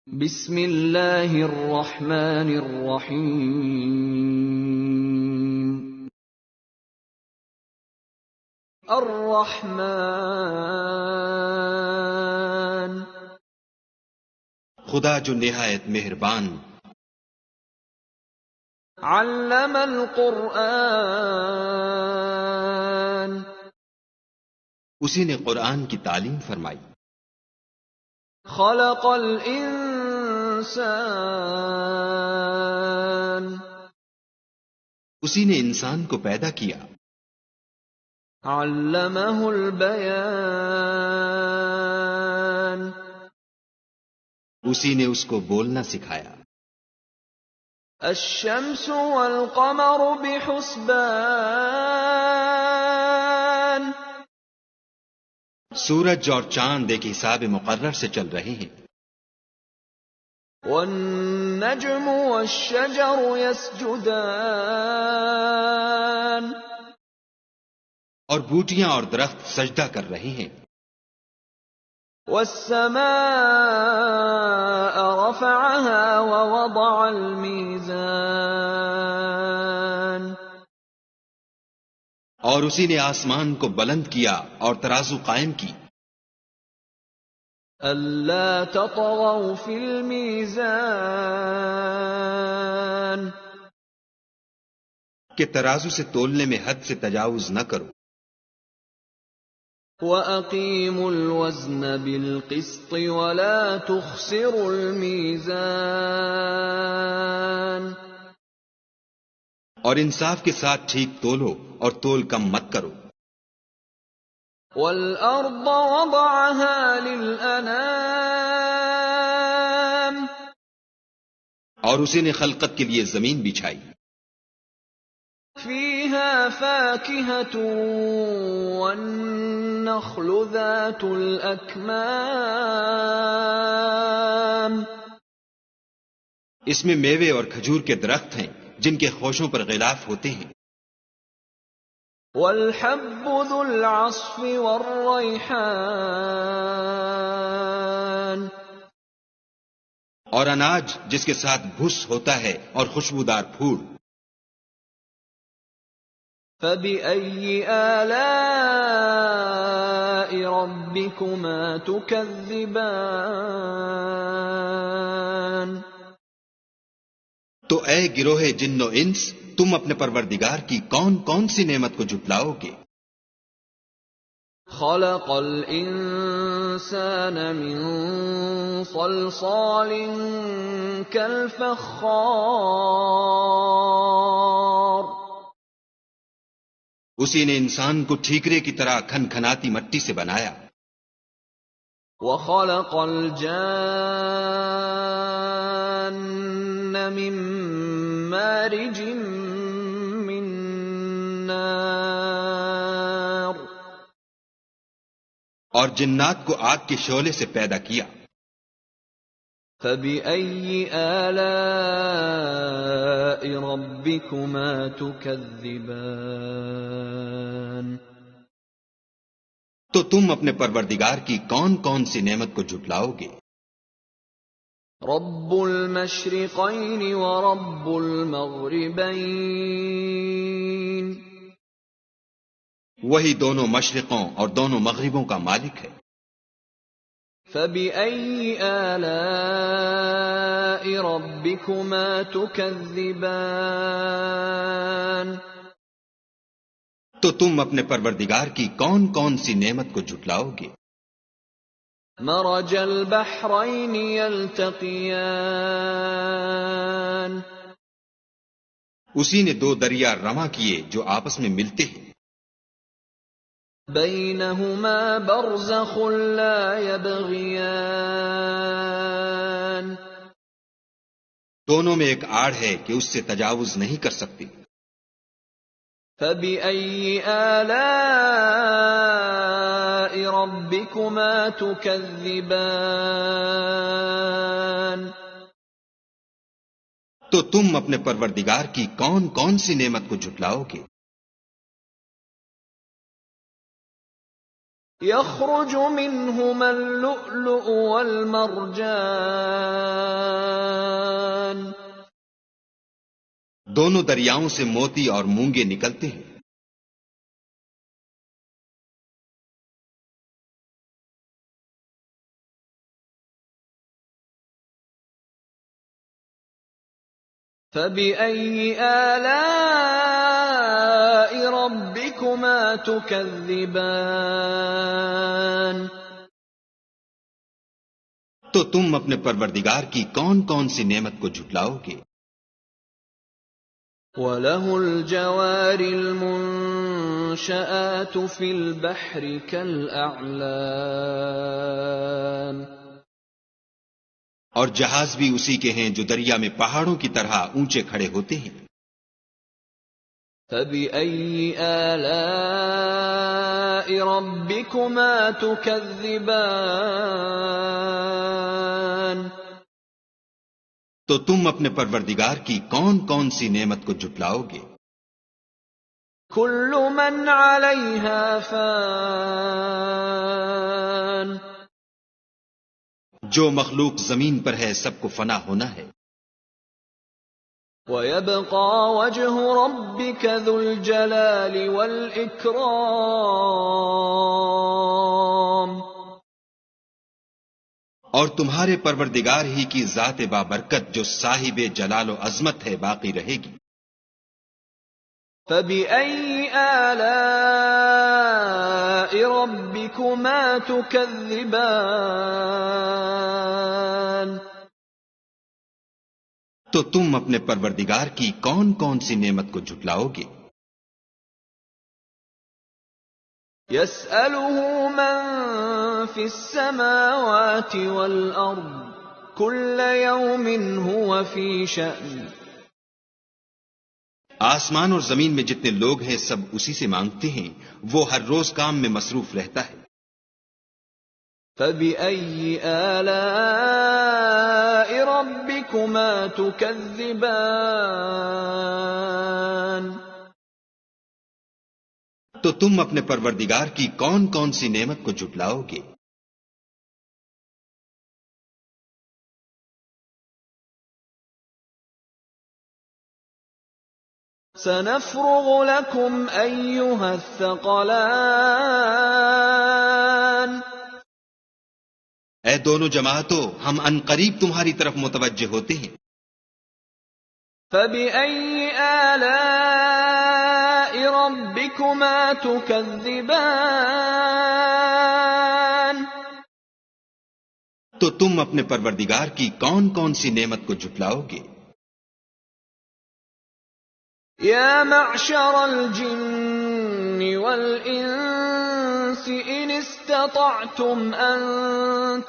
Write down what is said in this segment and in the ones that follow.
بسم اللہ الرحمن الرحیم الرحمن خدا جو نہایت مہربان، علم القرآن اسی نے قرآن کی تعلیم فرمائی، خلق الانسان اسی نے انسان کو پیدا کیا، علمہ البیان اسی نے اس کو بولنا سکھایا، الشمس والقمر بحسبان سورج اور چاند ایک حساب مقرر سے چل رہے ہیں، والنجم والشجر يسجدان اور بوٹیاں اور درخت سجدہ کر رہے ہیں، والسماء رفعها ووضع الميزان اور اسی نے آسمان کو بلند کیا اور ترازو قائم کی، ألا تطغوا في الميزان کہ ترازو سے تولنے میں حد سے تجاوز نہ کرو، وَأَقِيمُوا الْوَزْنَ بِالْقِسْطِ وَلَا تُخْسِرُوا الْمِيزَانَ اور انصاف کے ساتھ ٹھیک تولو اور تول کم مت کرو، وَالْأَرْضَ وَضَعَهَا لِلْأَنَامِ اور اسی نے خلقت کے لیے زمین بچھائی، فِيهَا فَاكِهَةٌ وَالنَّخْلُ ذَاتُ الْأَكْمَامِ اس میں میوے اور کھجور کے درخت ہیں جن کے خوشوں پر غلاف ہوتے ہیں، وَالْحَبُّ ذُو الْعَصْفِ وَالرَّيْحَانُ اور اناج جس کے ساتھ بھس ہوتا ہے اور خوشبودار پھول، فَبِأَيِّ آلَاءِ رَبِّكُمَا تُكَذِّبَانِ تو اے گروہ جن و انس، تم اپنے پروردگار کی کون کون سی نعمت کو جھٹلاؤ گے؟ خَلَقَ الْإِنسَانَ مِنْ صَلْصَالٍ كَالْفَخَّارِ اسی نے انسان کو ٹھیکرے کی طرح کھنکھناتی مٹی سے بنایا، وَخَلَقَ الْجَانَّ مِن مَّارِجٍ مِّن نَّارٍ اور جنات کو آگ کے شعلے سے پیدا کیا، فَبِأَيِّ آلَاءِ رَبِّكُمَا تُكَذِّبَانِ تو تم اپنے پروردگار کی کون کون سی نعمت کو جھٹلاؤ گے؟ رب المشرقین ورب المغربین وہی دونوں مشرقوں اور دونوں مغربوں کا مالک ہے، فَبِأَيِّ آلَاءِ رَبِّكُمَا تُكَذِّبَانِ تو تم اپنے پروردگار کی کون کون سی نعمت کو جھٹلاؤ گے؟ مرج البحرین یلتقیان اسی نے دو دریا رواں کیے جو آپس میں ملتے ہیں، بینہما برزخ لا یبغیان دونوں میں ایک آڑ ہے کہ اس سے تجاوز نہیں کر سکتے، فَبِأَيِّ آلَاءِ رَبِّكُمَا تُكَذِّبَانِ تو تم اپنے پروردگار کی کون کون سی نعمت کو جھٹلاؤ گے؟ يخرج منهما اللؤلؤ والمرجان دونوں دریاؤں سے موتی اور مونگے نکلتے ہیں. فبأي آلاء ربكما تكذبان تو تم اپنے پروردگار کی کون کون سی نعمت کو جھٹلاؤ گے؟ وَلَهُ الْجَوَارِ الْمُنشَآتُ فِي الْبَحْرِ كَالْأَعْلَامِ اور جہاز بھی اسی کے ہیں جو دریا میں پہاڑوں کی طرح اونچے کھڑے ہوتے ہیں. فَبِأَيِّ آلَاءِ رَبِّكُمَا تُكَذِّبَانِ تو تم اپنے پروردگار کی کون کون سی نعمت کو جھٹلاؤ گے؟ كُلُّ مَنْ عَلَيْهَا فَانٍ جو مخلوق زمین پر ہے سب کو فنا ہونا ہے. وَيَبْقَى وَجْهُ رَبِّكَ ذُو الْجَلَالِ وَالْإِكْرَامِ اور تمہارے پروردگار ہی کی ذات بابرکت جو صاحب جلال و عظمت ہے باقی رہے گی. فَبِأَيِّ آلَاءِ رَبِّكُمَا تُكَذِّبَانِ تو تم اپنے پروردگار کی کون کون سی نعمت کو جھٹلاؤ گے؟ يَسْأَلُهُ مَن فِي السَّمَاوَاتِ وَالْأَرْضِ كُلَّ يَوْمٍ هُوَ فِي شَأْنٍ آسمان اور زمین میں جتنے لوگ ہیں سب اسی سے مانگتے ہیں، وہ ہر روز کام میں مصروف رہتا ہے. فَبِأَيِّ آلَاءِ رَبِّكُمَا تُكَذِّبَانِ تو تم اپنے پروردگار کی کون کون سی نعمت کو جھٹلاؤ گے؟ سَنَفْرُغُ لَكُمْ أَيُّهَ الثَّقَلَانِ اے دونوں جماعتوں، ہم ان قریب تمہاری طرف متوجہ ہوتے ہیں. فَبِأَيِّ آلَاءِ رَبِّكُمَا تُكَذِّبَانِ تو تم اپنے پروردگار کی کون کون سی نعمت کو جھٹلاؤ گے؟ يَا مَعْشَرَ الْجِنِّ وَالْإِنسِ إِنِ اسْتَطَعْتُمْ أَن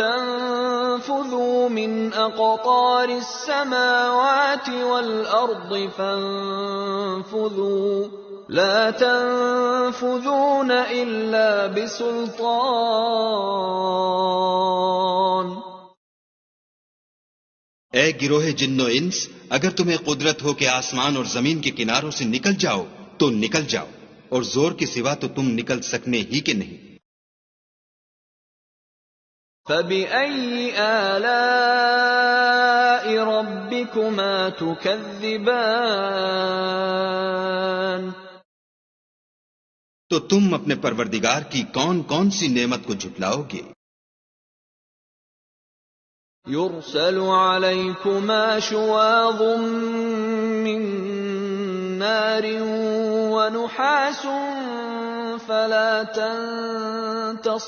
تَنفُذُوا مِنْ أَقْطَارِ السَّمَاوَاتِ وَالْأَرْضِ فَانفُذُوا لَا تَنفُذُونَ إِلَّا بِسُلْطَانٍ اے گروہ جن و انس، اگر تمہیں قدرت ہو کہ آسمان اور زمین کے کناروں سے نکل جاؤ تو نکل جاؤ، اور زور کے سوا تو تم نکل سکنے ہی کے نہیں. فَبِأَيِّ آلَاءِ رَبِّكُمَا تُكَذِّبَانِ تو تم اپنے پروردگار کی کون کون سی نعمت کو جھٹلاؤ گے؟ يُرْسَلُ عَلَيْكُمَا شُوَاظٌ مِّن نَّارٍ وَنُحَاسٌ فَلَا تَنتَصِرَانِ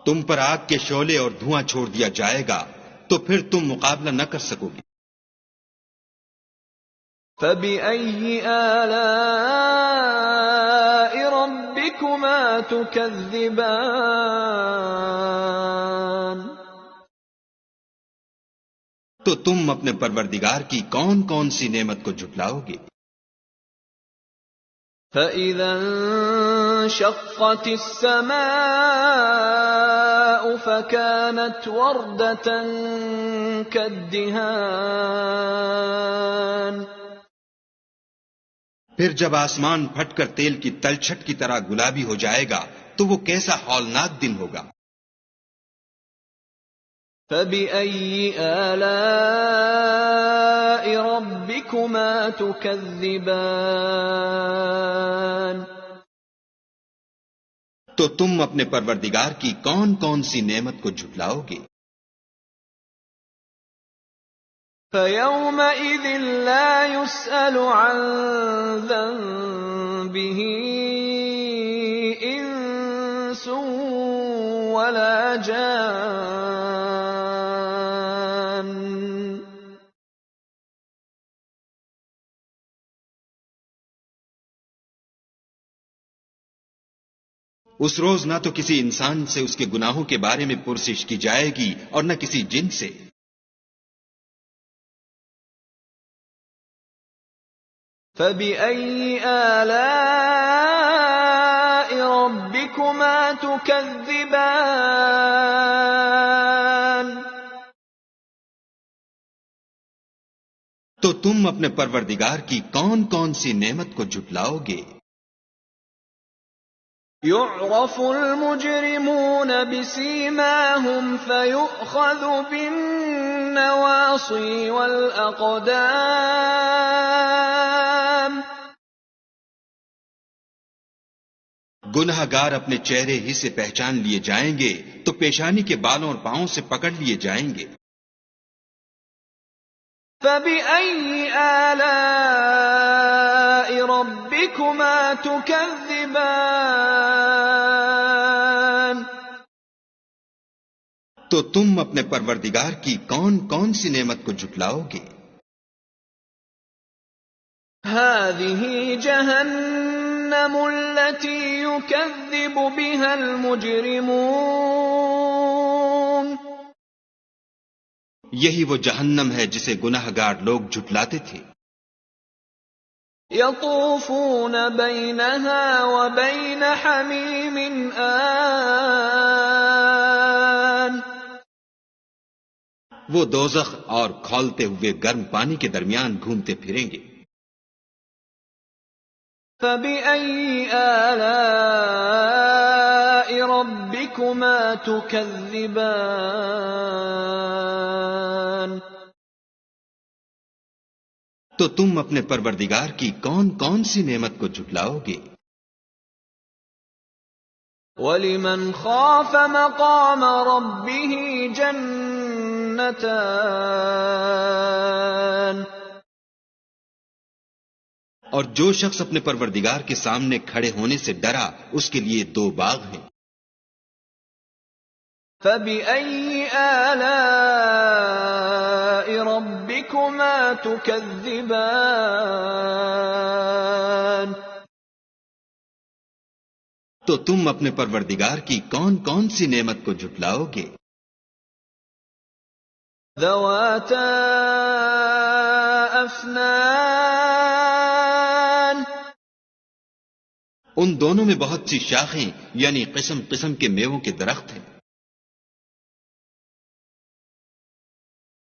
تم پر آگ کے شعلے اور دھواں چھوڑ دیا جائے گا تو پھر تم مقابلہ نہ کر سکو گے. فَبِأَيِّ آلَاءِ رَبِّكُمَا تُكَذِّبَانِ تو تم اپنے پروردگار کی کون کون سی نعمت کو جھٹلاؤ گے؟ فَإِذَا وانشقت السماء فكانت وردة كالدهان پھر جب آسمان پھٹ کر تیل کی تلچھٹ کی طرح گلابی ہو جائے گا تو وہ کیسا ہولناک دن ہوگا۔ فَبِأَيِّ آلَاءِ رَبِّكُمَا تُكَذِّبَانِ تو تم اپنے پروردگار کی کون کون سی نعمت کو جھٹلاؤ گے؟ فَيَوْمَئِذٍ لَا يُسْأَلُ عَنْ ذَنبِهِ إِنسٌ وَلَا جَانٌّ اس روز نہ تو کسی انسان سے اس کے گناہوں کے بارے میں پرسش کی جائے گی اور نہ کسی جن سے۔ فَبِأَيِّ آلَاءِ رَبِّكُمَا تُكَذِّبَانِ تو تم اپنے پروردگار کی کون کون سی نعمت کو جھٹلاؤ گے؟ يُعْرَفُ الْمُجْرِمُونَ بِسِيمَاهُمْ فَيُؤْخَذُ بِالنَّوَاصِي وَالْأَقْدَامِ گنہگار اپنے چہرے ہی سے پہچان لیے جائیں گے تو پیشانی کے بالوں اور پاؤں سے پکڑ لیے جائیں گے۔ فَبِأَيِّ آلَاءِ رَبِّكُمَا تُكَذِّبَانِ تو تم اپنے پروردگار کی کون کون سی نعمت کو جھٹلاؤ گے؟ هَٰذِهِ جَهَنَّمُ الَّتِي يُكَذِّبُ بِهَا الْمُجْرِمُونَ یہی وہ جہنم ہے جسے گنہگار لوگ جھٹلاتے تھے۔ يَطُوفُونَ بَيْنَهَا وَبَيْنَ حَمِيمٍ آنٍ وہ دوزخ اور کھولتے ہوئے گرم پانی کے درمیان گھومتے پھریں گے۔ فَبِأَيِّ آلَاءِ رَبِّكُمَا تُكَذِّبَانِ تو تم اپنے پروردگار کی کون کون سی نعمت کو جھٹلاؤ گے؟ وَلِمَنْ خَافَ مَقَامَ رَبِّهِ جَنَّتَانِ اور جو شخص اپنے پروردگار کے سامنے کھڑے ہونے سے ڈرا اس کے لیے دو باغ ہیں۔ فَبِأَيِّ آلَاءِ رَبِّكُمَا تُكَذِّبَانِ تو تم اپنے پروردگار کی کون کون سی نعمت کو جھٹلاؤ گے؟ ذَوَاتَا أَفْنَانٍ ان دونوں میں بہت سی شاخیں یعنی قسم قسم کے میووں کے درخت ہیں۔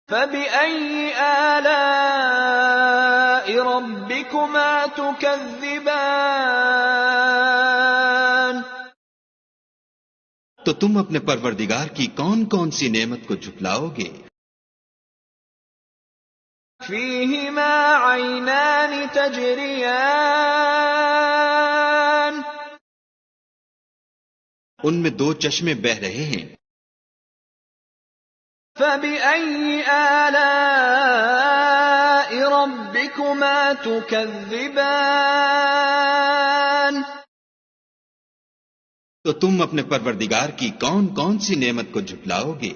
فَبِأَيِّ آلَاءِ رَبِّكُمَا تُكَذِّبَانِ تو تم اپنے پروردگار کی کون کون سی نعمت کو جھٹلاؤ گے؟ فِيهِمَا عَيْنَانِ تَجْرِيَانِ ان میں دو چشمے بہہ رہے ہیں۔ فَبِأَيِّ آلَاءِ رَبِّكُمَا تُكَذِّبَانِ تو تم اپنے پروردگار کی کون کون سی نعمت کو جھٹلاؤ گے؟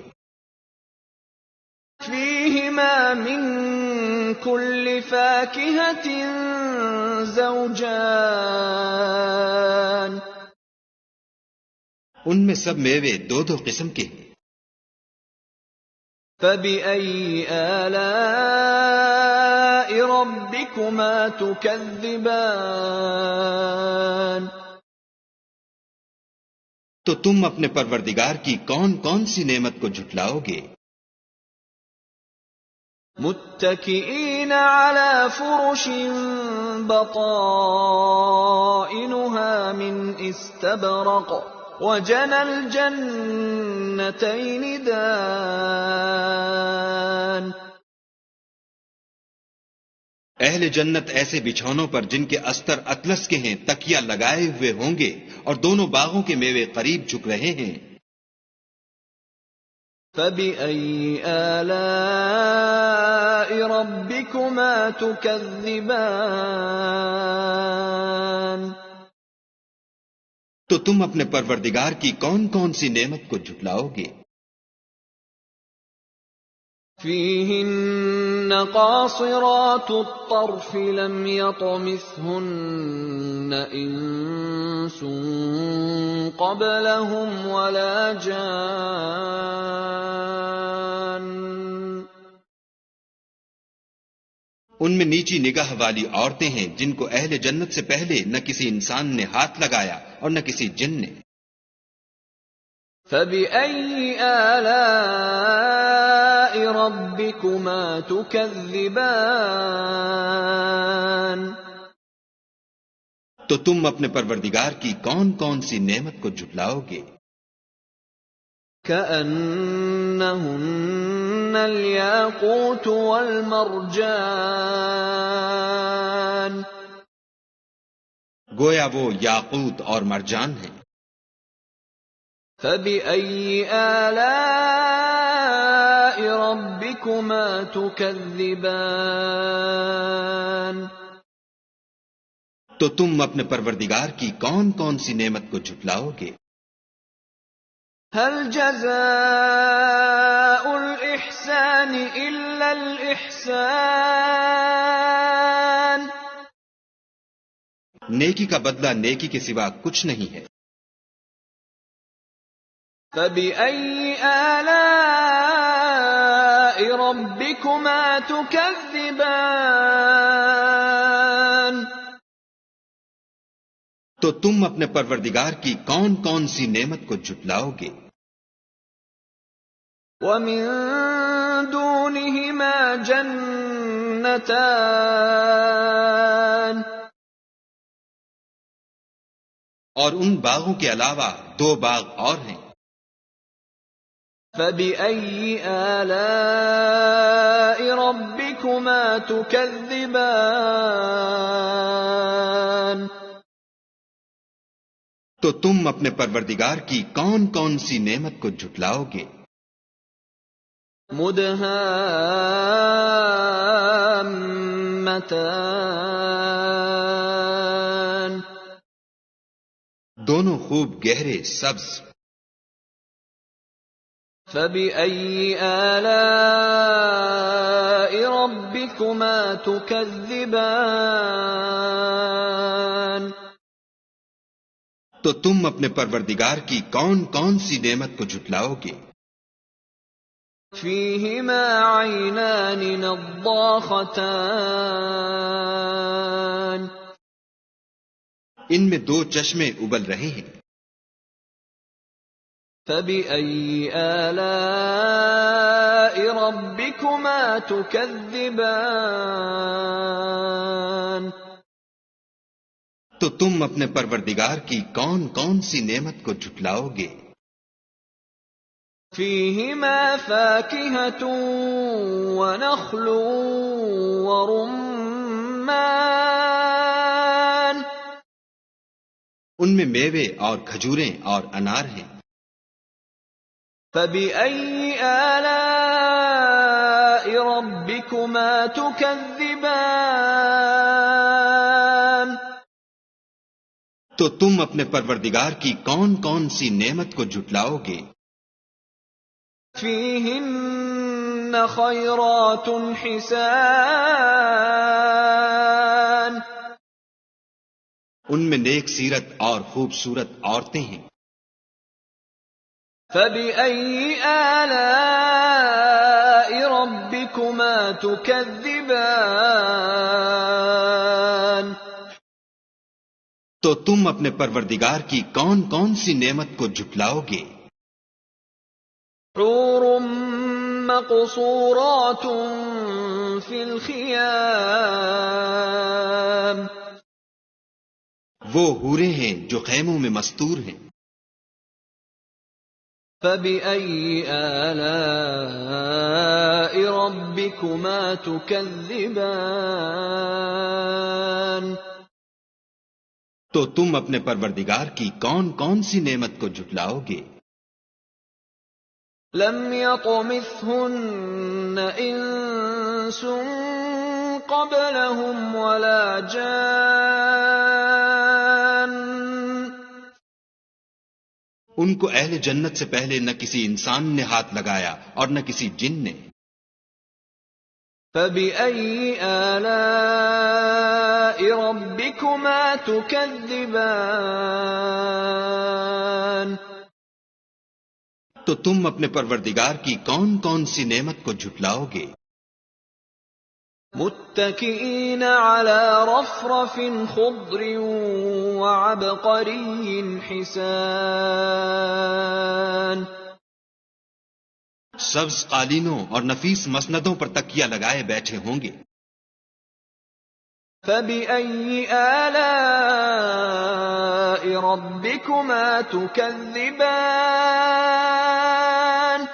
فِيهِمَا مِن كُلِّ فَاكِهَةٍ زَوْجَانِ ان میں سب میوے دو دو قسم کے ہیں۔ فَبِأَيِّ آلَاءِ رَبِّكُمَا تُكَذِّبَانِ تو تم اپنے پروردگار کی کون کون سی نعمت کو جھٹلاؤ گے؟ متكئين على فرش بطائنها من استبرق وجنى الجنتين دان. اہل جنت ایسے بچھونوں پر جن کے استر اطلس کے ہیں تکیہ لگائے ہوئے ہوں گے اور دونوں باغوں کے میوے قریب جھک رہے ہیں. فَبِأَيِّ آلَاءِ رَبِّكُمَا تُكَذِّبَانِ. تو تم اپنے پروردگار کی کون کون سی نعمت کو جھٹلاؤ گے؟ فِيهِنَّ قَاصِرَاتُ الطَّرْفِ لَمْ يَطْمِثْهُنَّ إِنسٌ قَبْلَهُمْ وَلَا جَانٌّ. ان میں نیچی نگاہ والی عورتیں ہیں جن کو اہل جنت سے پہلے نہ کسی انسان نے ہاتھ لگایا اور نہ کسی جن نے. فَبِأَيِّ آلَاءِ رَبِّكُمَا تُكَذِّبَانِ. تو تم اپنے پروردگار کی کون کون سی نعمت کو جھٹلاؤ گے؟ كَأَنَّهُنَّ الْيَاقُوتُ وَالْمَرْجَانُ. گویا وہ یاقوت اور مرجان ہیں. فَبِأَيِّ آلَاءِ رَبِّكُمَا تُكَذِّبَانِ. تو تم اپنے پروردگار کی کون کون سی نعمت کو جھٹلاؤ گے؟ هَلْ جَزَاءُ الْإِحْسَانِ إِلَّا الْإِحْسَانُ. نیکی کا بدلہ نیکی کے سوا کچھ نہیں ہے. فَبِأَيِّ آلَاءِ رَبِّكُمَا تُكَذِّبَانِ. تو تم اپنے پروردگار کی کون کون سی نعمت کو جھٹلاؤ گے؟ وَمِن دُونِهِمَا جَنَّتَانِ. اور ان باغوں کے علاوہ دو باغ اور ہیں. فَبِأَيِّ آلَاءِ رَبِّكُمَا تُكَذِّبَانِ. تو تم اپنے پروردگار کی کون کون سی نعمت کو جھٹلاؤ گے؟ مُدْهَامَّتَانِ. دونوں خوب گہرے سبز. فَبِأَيِّ آلَاءِ رَبِّكُمَا تُكَذِّبَانِ. تو تم اپنے پروردگار کی کون کون سی نعمت کو جھٹلاؤ گے؟ فِيهِمَا عَيْنَانِ نَضَّاخَتَانِ. ان میں دو چشمے ابل رہے ہیں. فَبِأَيِّ آلَاءِ رَبِّكُمَا تُكَذِّبَانِ. تو تم اپنے پروردگار کی کون کون سی نعمت کو جھٹلاؤ گے؟ فِيهِمَا فَاكِهَةٌ وَنَخْلٌ وَرُمَّانٌ. ان میں میوے اور کھجوریں اور انار ہیں. فَبِأَيِّ آلَاءِ رَبِّكُمَا تُكَذِّبَانِ. تو تم اپنے پروردگار کی کون کون سی نعمت کو جھٹلاؤ گے؟ فِيهِنَّ خَيْرَاتٌ حِسَانٌ. ان میں نیک سیرت اور خوبصورت عورتیں ہیں. فَبِأَيِّ آلَاءِ رَبِّكُمَا تُكَذِّبَانِ. تو تم اپنے پروردگار کی کون کون سی نعمت کو جھٹلاؤ گے؟ حور مقصورات فی الخیام، وہ حوریں ہیں جو خیموں میں مستور ہیں۔ فَبِأَيِّ آلَاءِ رَبِّكُمَا تُكَذِّبَانِ، تو تم اپنے پروردگار کی کون کون سی نعمت کو جھٹلاؤ گے؟ لم يطمثهن انس قبلهم ولا جان، ان کو اہل جنت سے پہلے نہ کسی انسان نے ہاتھ لگایا اور نہ کسی جن نے۔ فَبِأَيِّ آلَاءِ رَبِّكُمَا تُكَذِّبَانِ، تو تم اپنے پروردگار کی کون کون سی نعمت کو جھٹلاؤ گے؟ متكئين على رفرف خضر وعبقري حسان، سبز قالینوں اور نفیس مسندوں پر تکیہ لگائے بیٹھے ہوں گے۔ فَبِأَيِّ آلَاءِ رَبِّكُمَا تُكَذِّبَانِ،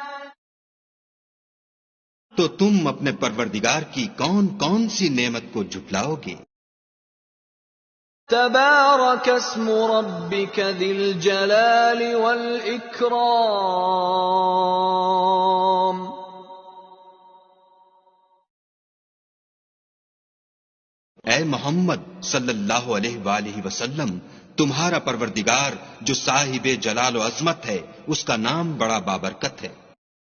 تو تم اپنے پروردگار کی کون کون سی نعمت کو جھٹلاؤ گے؟ تبارك اسم ربك ذي الجلال والإكرام، اے محمد صلی اللہ علیہ وآلہ وسلم، تمہارا پروردگار جو صاحب جلال و عظمت ہے، اس کا نام بڑا بابرکت ہے۔